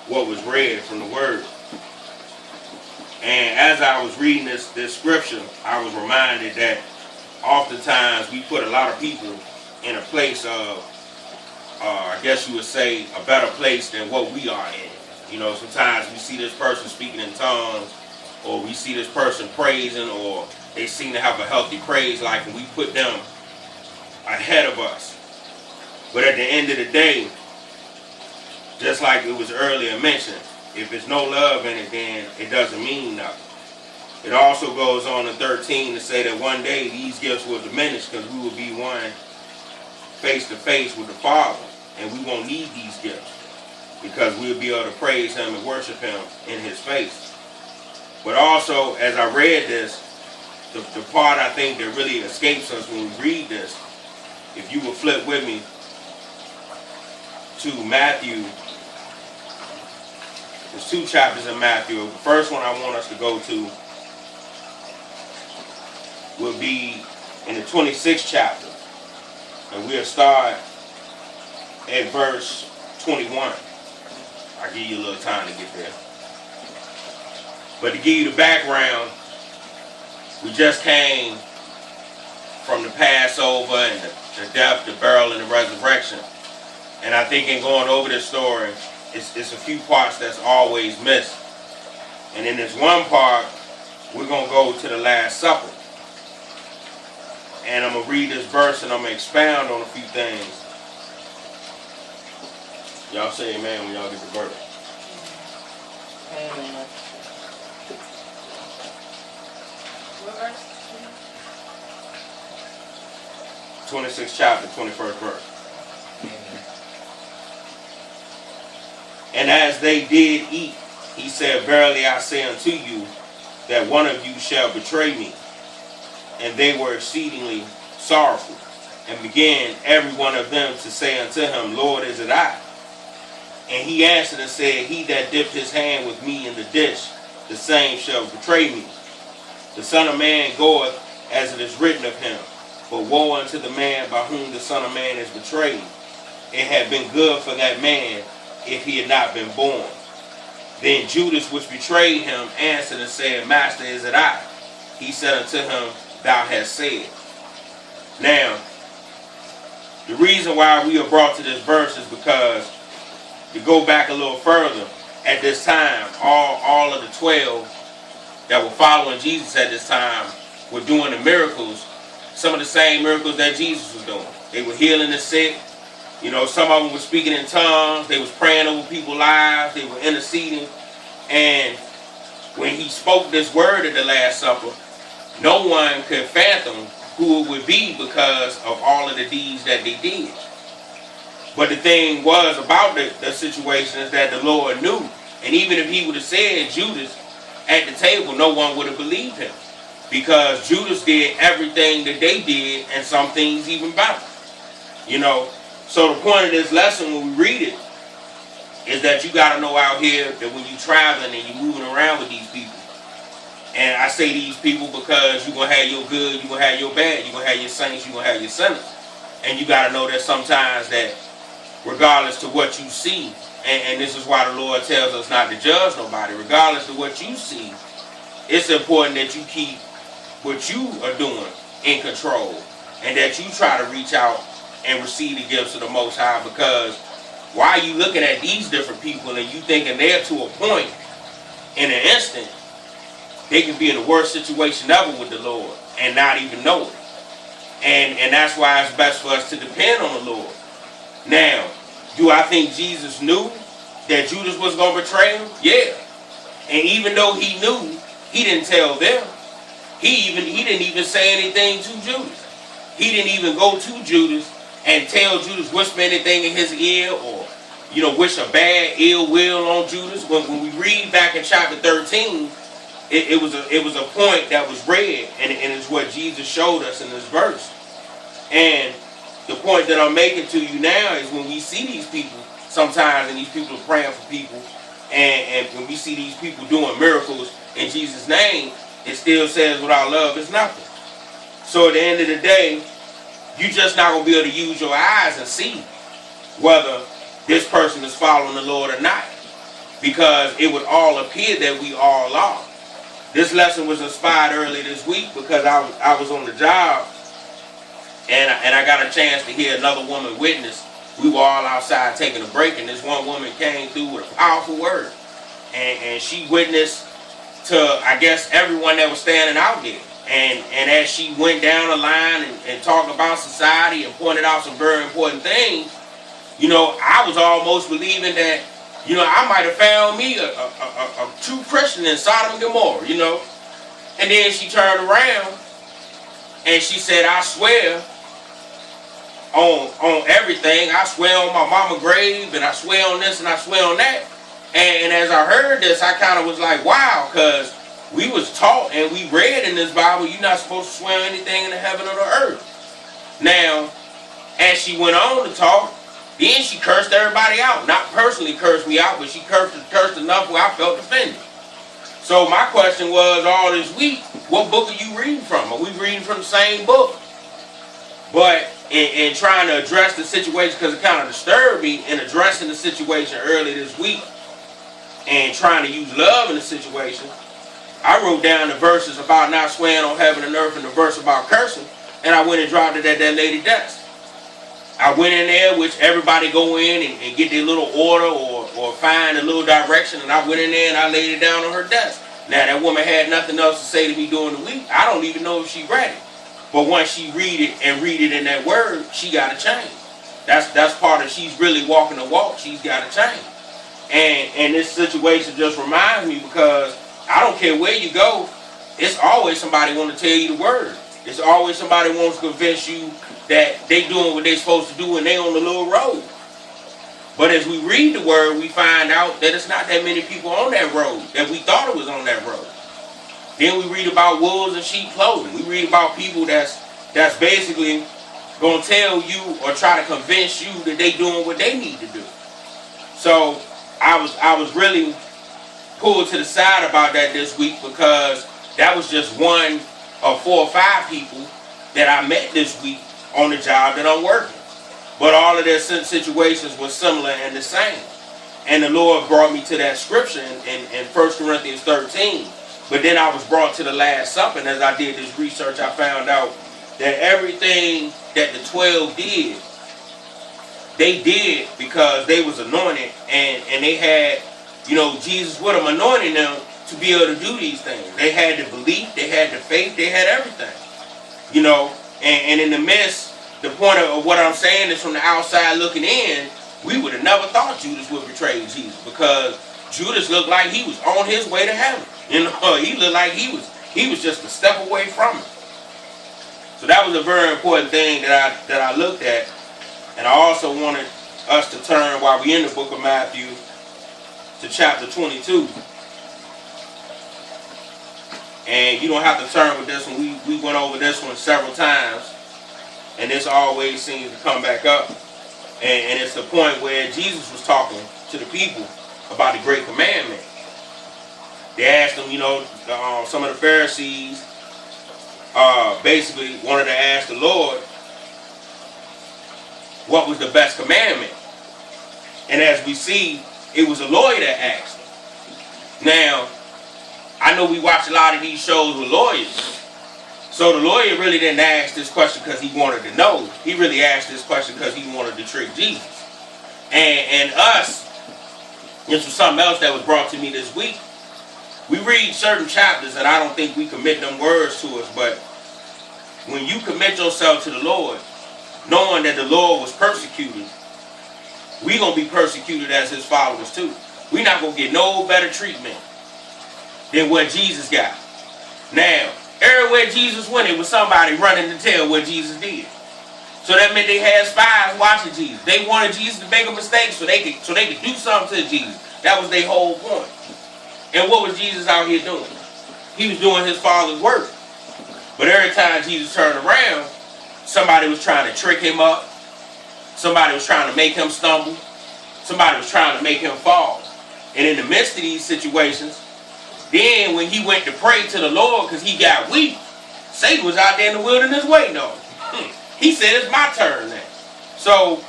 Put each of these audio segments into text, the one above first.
what was read from the word. And as I was reading this scripture, I was reminded that oftentimes we put a lot of people in a place of, I guess you would say, a better place than what we are in. You know, sometimes we see this person speaking in tongues, or we see this person praising, or they seem to have a healthy praise life, and we put them ahead of us. But at the end of the day, just like it was earlier mentioned, if there's no love in it, then it doesn't mean nothing. It also goes on in 13 to say that one day these gifts will diminish because we will be one face to face with the Father, and we won't need these gifts because we'll be able to praise Him and worship Him in His face. But also, as I read this, the part I think that really escapes us when we read this, if you will flip with me to Matthew. There's 2 chapters in Matthew. The first one I want us to go to will be in the 26th chapter. And we'll start at verse 21. I'll give you a little time to get there. But to give you the background, we just came from the Passover and the death, the burial, and the resurrection. And I think in going over this story, it's a few parts that's always missed. And in this one part, we're going to go to the Last Supper. And I'm going to read this verse and I'm going to expound on a few things. Y'all say amen when y'all get the verse. Amen. What verse? 26th chapter, 21st verse. And as they did eat, he said, verily I say unto you, that one of you shall betray me. And they were exceedingly sorrowful, and began every one of them to say unto him, Lord, is it I? And he answered and said, he that dipped his hand with me in the dish, the same shall betray me. The Son of Man goeth as it is written of him. But woe unto the man by whom the Son of Man is betrayed. It had been good for that man if he had not been born. Then Judas, which betrayed him, answered and said, Master, is it I? He said unto him, Thou hast said. Now, the reason why we are brought to this verse is because, to go back a little further, at this time, all of the 12 that were following Jesus at this time were doing the miracles, some of the same miracles that Jesus was doing. They were healing the sick. You know, some of them were speaking in tongues. They was praying over people's lives. They were interceding. And when he spoke this word at the Last Supper, no one could fathom who it would be because of all of the deeds that they did. But the thing was about the situation is that the Lord knew. And even if he would have said Judas at the table, no one would have believed him. Because Judas did everything that they did and some things even better. You know, so the point of this lesson when we read it is that you got to know out here that when you're traveling and you're moving around with these people, and I say these people because you're going to have your good, you're going to have your bad, you're going to have your saints, you're going to have your sinners. And you got to know that sometimes that regardless to what you see, and this is why the Lord tells us not to judge nobody, regardless of what you see, it's important that you keep what you are doing in control and that you try to reach out and receive the gifts of the Most High, because while you looking at these different people and you thinking they're to a point in an instant, they can be in the worst situation ever with the Lord and not even know it. And that's why it's best for us to depend on the Lord. Now, do I think Jesus knew that Judas was going to betray him? Yeah. And even though he knew, he didn't tell them. He didn't even say anything to Judas. He didn't even go to Judas and tell Judas, whisper anything in his ear, or, you know, wish a bad ill will on Judas. When we read back in chapter 13, it was a point that was read, and it's what Jesus showed us in this verse. And the point that I'm making to you now is when we see these people sometimes, and these people are praying for people, and when we see these people doing miracles in Jesus' name, it still says without love is nothing. So at the end of the day, you just not going to be able to use your eyes and see whether this person is following the Lord or not. because it would all appear that we all are. This lesson was inspired early this week because I was on the job, and I got a chance to hear another woman witness. We were all outside taking a break, and this one woman came through with a powerful word. And she witnessed to, I guess, everyone that was standing out there. And as she went down the line and talked about society and pointed out some very important things, you know, I was almost believing that, you know, I might have found me a true Christian in Sodom and Gomorrah, you know. And then she turned around and she said, I swear on everything. I swear on my mama's grave, and I swear on this, and I swear on that. And as I heard this, I kind of was like, wow, because we was taught and we read in this Bible, you're not supposed to swear anything in the heaven or the earth. Now, as she went on to talk, then she cursed everybody out. Not personally cursed me out, but she cursed enough where I felt offended. So my question was all this week, what book are you reading from? Are we reading from the same book? But in trying to address the situation, because it kind of disturbed me in addressing the situation early this week and trying to use love in the situation, I wrote down the verses about not swearing on heaven and earth and the verse about cursing, and I went and dropped it at that lady's desk. I went in there, which everybody go in and get their little order or find a little direction, and I went in there and I laid it down on her desk. Now, that woman had nothing else to say to me during the week. I don't even know if she read it. But once she read it in that word, she got to change. That's part of, she's really walking the walk. She's got to change. And this situation just reminds me, because I don't care where you go, it's always somebody want to tell you the word. It's always somebody wants to convince you that they doing what they supposed to do and they on the little road. But as we read the word, we find out that it's not that many people on that road that we thought it was on that road. Then we read about wolves and sheep clothing. We read about people that's basically going to tell you or try to convince you that they doing what they need to do. So I was really pulled to the side about that this week, because that was just one of 4 or 5 people that I met this week on the job that I'm working. But all of their situations were similar and the same. And the Lord brought me to that scripture in 1 Corinthians 13. But then I was brought to the Last Supper, and as I did this research, I found out that everything that the 12 did, they did because they was anointed, and they had, you know, Jesus with them, anointing them to be able to do these things. They had the belief, they had the faith, they had everything. You know, and in the midst, the point of what I'm saying is, from the outside looking in, we would have never thought Judas would betray Jesus, because Judas looked like he was on his way to heaven. You know, he looked like he was just a step away from it. So that was a very important thing that I looked at. And I also wanted us to turn, while we're in the book of Matthew, to chapter 22. And you don't have to turn with this one. We went over this one several times, and this always seems to come back up. And it's the point where Jesus was talking to the people about the great commandment. They asked him, you know, some of the Pharisees basically wanted to ask the Lord what was the best commandment. And as we see, it was a lawyer that asked him. Now, I know we watch a lot of these shows with lawyers. So the lawyer really didn't ask this question because he wanted to know. He really asked this question because he wanted to trick Jesus. And us, this was something else that was brought to me this week. We read certain chapters, and I don't think we commit them words to us, but when you commit yourself to the Lord, knowing that the Lord was persecuted, we're going to be persecuted as his followers too. We're not going to get no better treatment than what Jesus got. Now, everywhere Jesus went, it was somebody running to tell what Jesus did. So that meant they had spies watching Jesus. They wanted Jesus to make a mistake so they could do something to Jesus. That was their whole point. And what was Jesus out here doing? He was doing his Father's work. But every time Jesus turned around, somebody was trying to trick him up. Somebody was trying to make him stumble. Somebody was trying to make him fall. And in the midst of these situations, then when he went to pray to the Lord because he got weak, Satan was out there in the wilderness waiting on him. He said, it's my turn now. So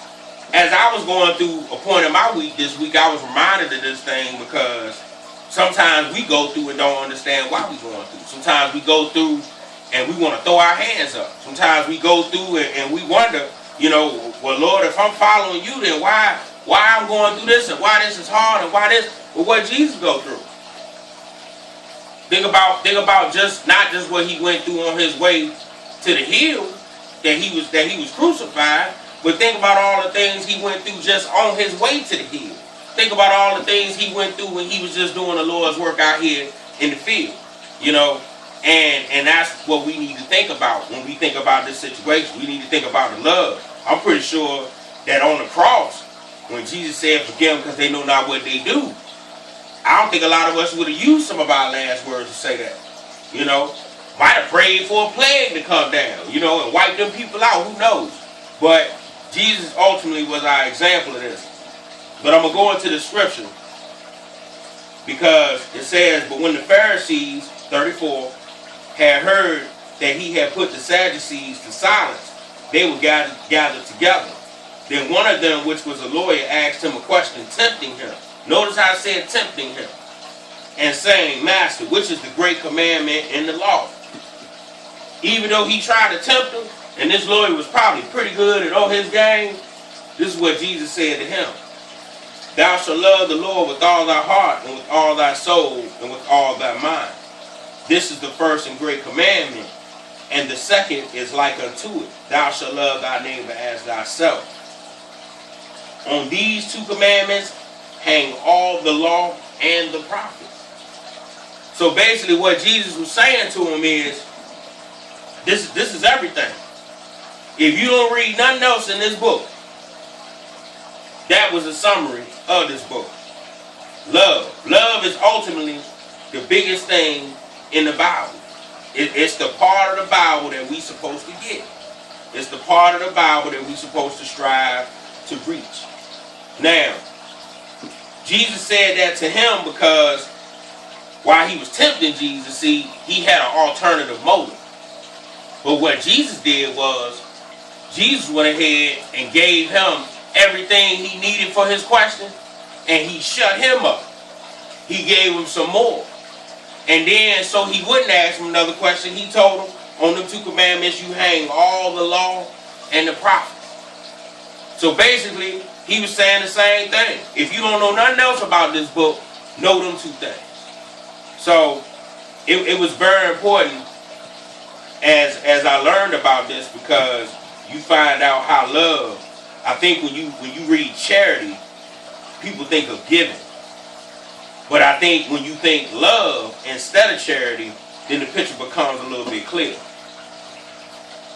as I was going through a point in my week this week, I was reminded of this thing because sometimes we go through and don't understand why we're going through. Sometimes we go through and we want to throw our hands up. Sometimes we go through and we wonder, well, Lord, if I'm following you, then why I'm going through this and why this is hard and why this? Well, what Jesus go through? Think about just not just what he went through on his way to the hill that he was crucified, but think about all the things he went through just on his way to the hill. Think about all the things he went through when he was just doing the Lord's work out here in the field, and that's what we need to think about when we think about this situation. We need to think about the love. I'm pretty sure that on the cross, when Jesus said, "Forgive them because they know not what they do," I don't think a lot of us would have used some of our last words to say that. Might have prayed for a plague to come down, and wipe them people out. Who knows? But Jesus ultimately was our example of this. But I'm going to go into the scripture because it says, "But when the Pharisees," 34, "had heard that he had put the Sadducees to silence, they were gathered together. Then one of them, which was a lawyer, asked him a question, tempting him." Notice how I said tempting him. "And saying, Master, which is the great commandment in the law?" Even though he tried to tempt him, and this lawyer was probably pretty good at all his game, this is what Jesus said to him. "Thou shalt love the Lord with all thy heart, and with all thy soul, and with all thy mind. This is the first and great commandment. And the second is like unto it. Thou shalt love thy neighbor as thyself. On these two commandments hang all the law and the prophets." So basically what Jesus was saying to him is, this is everything. If you don't read nothing else in this book, that was a summary of this book. Love. Love is ultimately the biggest thing in the Bible. It's the part of the Bible that we're supposed to get. It's the part of the Bible that we're supposed to strive to reach. Now, Jesus said that to him because while he was tempting Jesus, see, he had an alternative motive. But what Jesus did was, Jesus went ahead and gave him everything he needed for his question, and he shut him up. He gave him some more. And then, so he wouldn't ask him another question, he told him, on them two commandments, you hang all the law and the prophets. So basically, he was saying the same thing. If you don't know nothing else about this book, know them two things. So, it was very important as I learned about this, because you find out how love, I think when you read charity, people think of giving. But I think when you think love instead of charity, then the picture becomes a little bit clearer.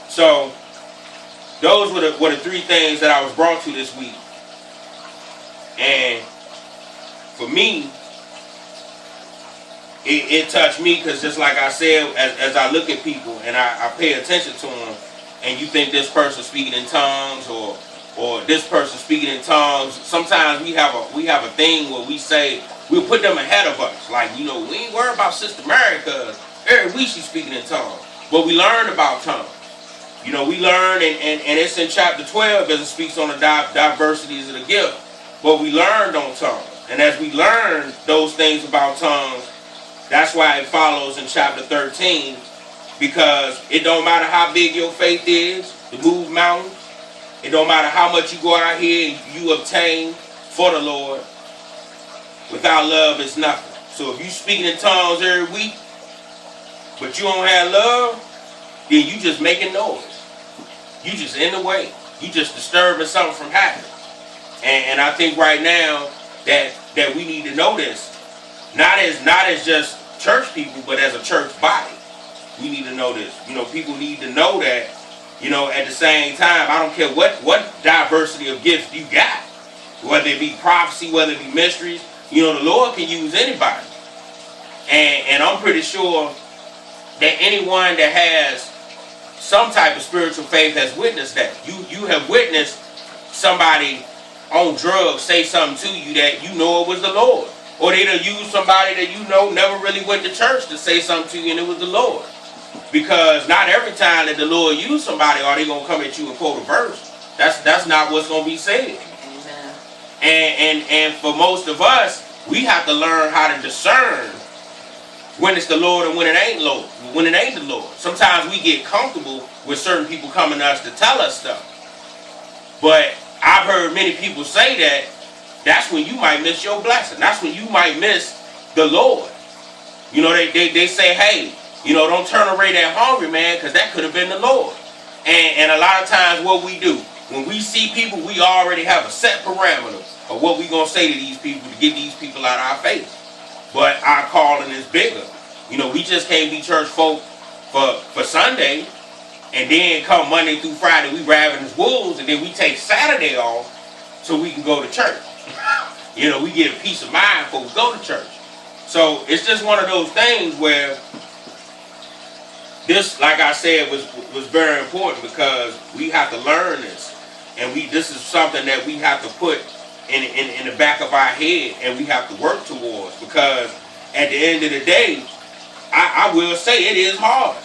So, those were the three things that I was brought to this week. And for me, it touched me because just like I said, as I look at people and I pay attention to them, and you think this person speaking in tongues or this person speaking in tongues, sometimes we have a thing where we say, we'll put them ahead of us. Like, we ain't worried about Sister Mary because every week she's speaking in tongues. But we learned about tongues. We learn, and it's in chapter 12 as it speaks on the diversities of the gift. But we learned on tongues. And as we learn those things about tongues, that's why it follows in chapter 13. Because it don't matter how big your faith is to move mountains. It don't matter how much you go out here and you obtain for the Lord. Without love, it's nothing. So if you speaking in tongues every week, but you don't have love, then you just making noise. You just in the way. You just disturbing something from happening. And I think right now that we need to know this, not as just church people, but as a church body. We need to know this. People need to know that. At the same time, I don't care what diversity of gifts you got, whether it be prophecy, whether it be mysteries. The Lord can use anybody. And I'm pretty sure that anyone that has some type of spiritual faith has witnessed that. You have witnessed somebody on drugs say something to you that you know it was the Lord. Or they'd have used somebody that never really went to church to say something to you and it was the Lord. Because not every time that the Lord used somebody are they going to come at you and quote a verse. That's not what's gonna be said. And for most of us, we have to learn how to discern when it's the Lord and when it ain't Lord, when it ain't the Lord. Sometimes we get comfortable with certain people coming to us to tell us stuff. But I've heard many people say that that's when you might miss your blessing. That's when you might miss the Lord. You know, they say, hey, you know, don't turn away that hungry man, because that could have been the Lord. And a lot of times what we do, when we see people, we already have a set parameter of what we're going to say to these people to get these people out of our face. But our calling is bigger. You know, we just can't be church folk for Sunday, and then come Monday through Friday, we ravenous wolves, and then we take Saturday off so we can go to church. You know, we get a peace of mind before we go to church. So it's just one of those things where this, like I said, was very important, because we have to learn this. And this is something that we have to put in the back of our head, and we have to work towards, because at the end of the day, I will say it is hard.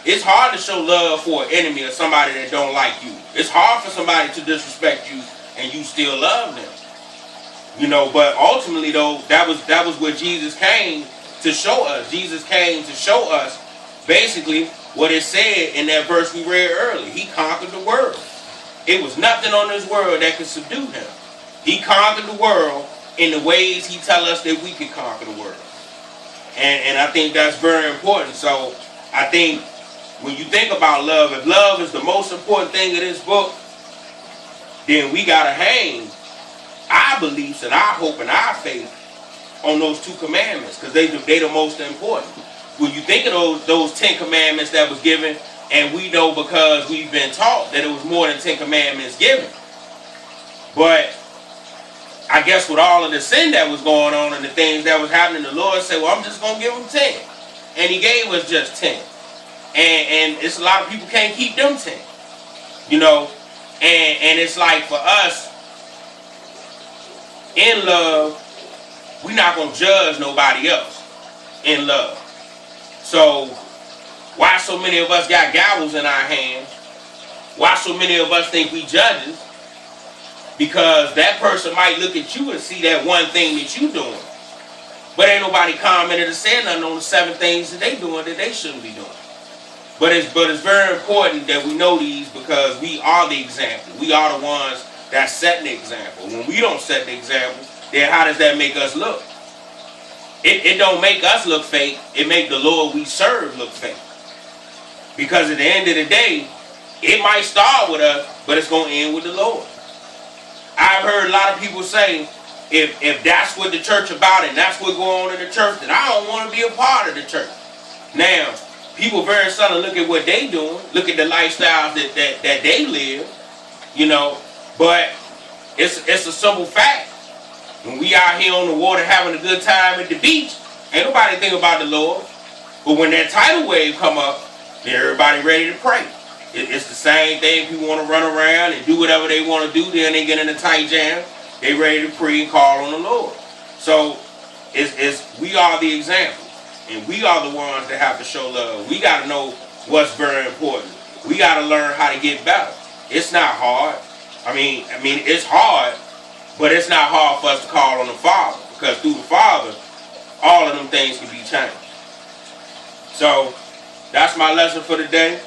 It's hard to show love for an enemy or somebody that don't like you. It's hard for somebody to disrespect you and you still love them. You know, but ultimately though, that was what Jesus came to show us. Jesus came to show us basically what it said in that verse we read earlier. He conquered the world. It was nothing on this world that could subdue him. He conquered the world in the ways he tells us that we can conquer the world. And I think that's very important. So I think when you think about love, if love is the most important thing in this book, then we got to hang our beliefs and our hope and our faith on those 2 commandments, because they the most important. When you think of those 10 commandments that was given, and we know because we've been taught that it was more than 10 commandments given. But I guess with all of the sin that was going on and the things that was happening, the Lord said, well, I'm just going to give them 10. And he gave us just 10. And it's a lot of people can't keep them 10. You know, and it's like for us, in love, we're not going to judge nobody else in love. So why so many of us got gavels in our hands? Why so many of us think we judges? Because that person might look at you and see that one thing that you doing. But ain't nobody commented or said nothing on the 7 things that they doing that they shouldn't be doing. But it's very important that we know these, because we are the example. We are the ones that set the example. When we don't set the example, then how does that make us look? It don't make us look fake. It make the Lord we serve look fake. Because at the end of the day, it might start with us, but it's going to end with the Lord. I've heard a lot of people say, if that's what the church about and that's what going on in the church, then I don't want to be a part of the church. Now, people very seldom look at what they doing, look at the lifestyles that they live, you know. But it's a simple fact. When we out here on the water having a good time at the beach, ain't nobody think about the Lord. But when that tidal wave come up, then everybody ready to pray. It's the same thing. People want to run around and do whatever they want to do. Then they get in a tight jam. They ready to pray and call on the Lord. So we are the example. And we are the ones that have to show love. We got to know what's very important. We got to learn how to get better. It's not hard. I mean, it's hard, but it's not hard for us to call on the Father, because through the Father, all of them things can be changed. So that's my lesson for today.